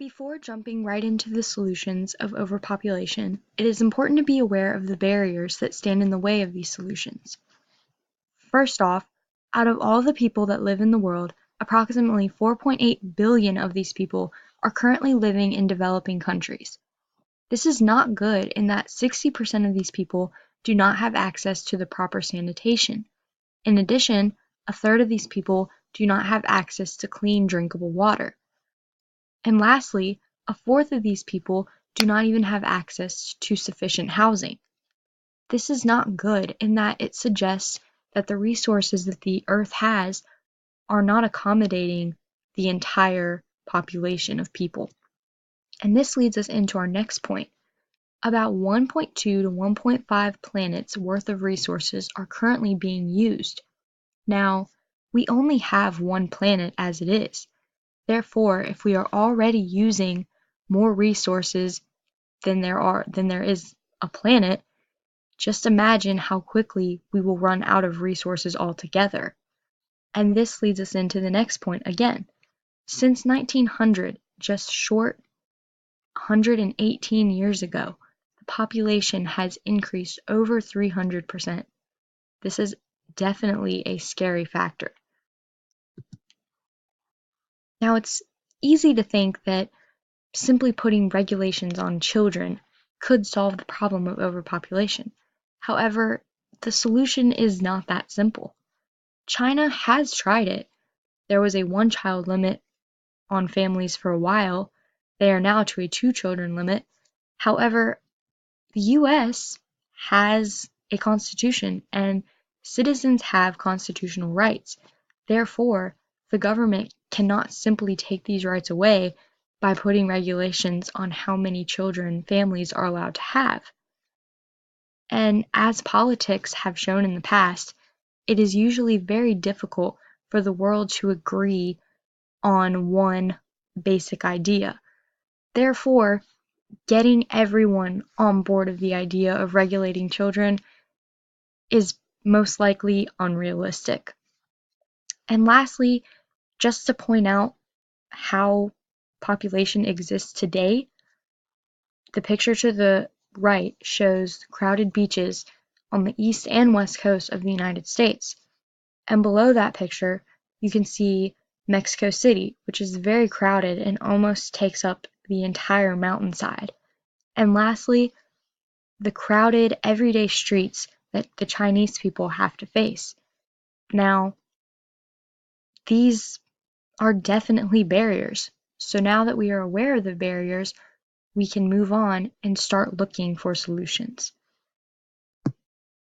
Before jumping right into the solutions of overpopulation, it is important to be aware of the barriers that stand in the way of these solutions. First off, out of all the people that live in the world, approximately 4.8 billion of these people are currently living in developing countries. This is not good in that 60% of these people do not have access to the proper sanitation. In addition, a third of these people do not have access to clean drinkable water. And lastly, a fourth of these people do not even have access to sufficient housing. This is not good in that it suggests that the resources that the Earth has are not accommodating the entire population of people. And this leads us into our next point. About 1.2 to 1.5 planets worth of resources are currently being used. Now, we only have one planet as it is. Therefore, if we are already using more resources than there is a planet, just imagine how quickly we will run out of resources altogether. And this leads us into the next point again. Since 1900, just short 118 years ago, the population has increased over 300%. This is definitely a scary factor. Now, it's easy to think that simply putting regulations on children could solve the problem of overpopulation. However, the solution is not that simple. China has tried it. There was a one-child limit on families for a while. They are now to a two-children limit. However, the US has a constitution and citizens have constitutional rights. Therefore, the government cannot simply take these rights away by putting regulations on how many children families are allowed to have. And as politics have shown in the past, it is usually very difficult for the world to agree on one basic idea. Therefore, getting everyone on board of the idea of regulating children is most likely unrealistic. And lastly, just to point out how population exists today, the picture to the right shows crowded beaches on the east and west coast of the United States. And below that picture, you can see Mexico City, which is very crowded and almost takes up the entire mountainside. And lastly, the crowded everyday streets that the Chinese people have to face. Now, these are definitely barriers. So now that we are aware of the barriers, we can move on and start looking for solutions.